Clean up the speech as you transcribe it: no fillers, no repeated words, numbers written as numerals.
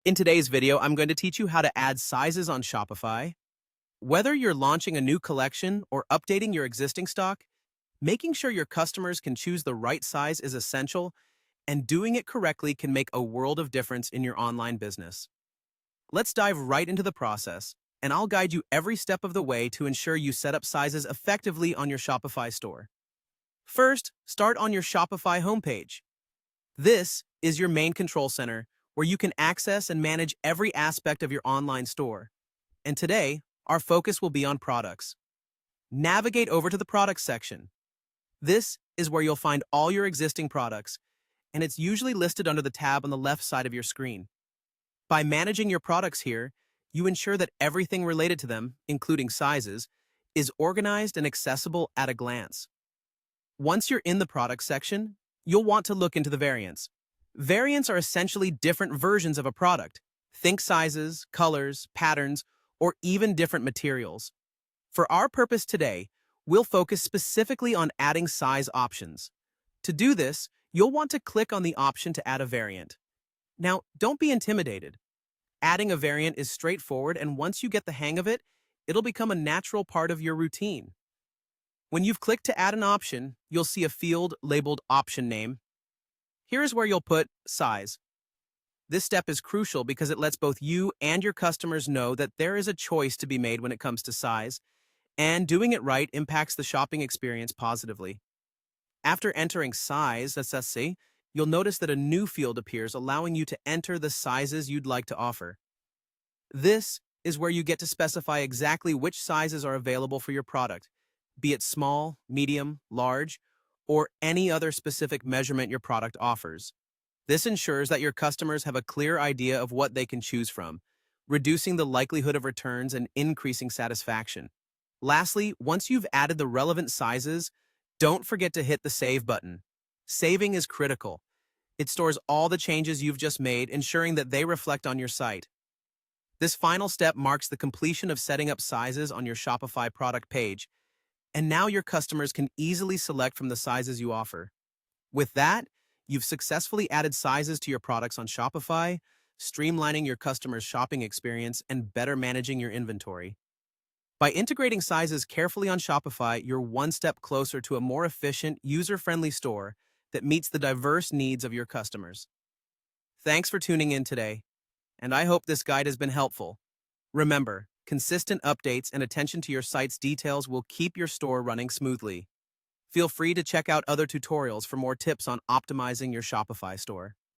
In today's video, I'm going to teach you how to add sizes on Shopify. Whether you're launching a new collection or updating your existing stock, making sure your customers can choose the right size is essential, and doing it correctly can make a world of difference in your online business. Let's dive right into the process, and I'll guide you every step of the way to ensure you set up sizes effectively on your Shopify store. First, start on your Shopify homepage. This is your main control center where you can access and manage every aspect of your online store. And today, our focus will be on products. Navigate over to the products section. This is where you'll find all your existing products, and it's usually listed under the tab on the left side of your screen. By managing your products here, you ensure that everything related to them, including sizes, is organized and accessible at a glance. Once you're in the products section, you'll want to look into the variants. Variants are essentially different versions of a product. Think sizes, colors, patterns, or even different materials. For our purpose today, we'll focus specifically on adding size options. To do this, you'll want to click on the option to add a variant. Now, don't be intimidated. Adding a variant is straightforward, and once you get the hang of it, it'll become a natural part of your routine. When you've clicked to add an option, you'll see a field labeled Option Name. Here's where you'll put size. This step is crucial because it lets both you and your customers know that there is a choice to be made when it comes to size, and doing it right impacts the shopping experience positively. After entering size, let's see, you'll notice that a new field appears allowing you to enter the sizes you'd like to offer. This is where you get to specify exactly which sizes are available for your product, be it small, medium, large, or any other specific measurement your product offers. This ensures that your customers have a clear idea of what they can choose from, reducing the likelihood of returns and increasing satisfaction. Lastly, once you've added the relevant sizes, don't forget to hit the Save button. Saving is critical. It stores all the changes you've just made, ensuring that they reflect on your site. This final step marks the completion of setting up sizes on your Shopify product page, and now your customers can easily select from the sizes you offer. With that, you've successfully added sizes to your products on Shopify, streamlining your customers' shopping experience and better managing your inventory. By integrating sizes carefully on Shopify, you're one step closer to a more efficient, user-friendly store that meets the diverse needs of your customers. Thanks for tuning in today, and I hope this guide has been helpful. Remember, consistent updates and attention to your site's details will keep your store running smoothly. Feel free to check out other tutorials for more tips on optimizing your Shopify store.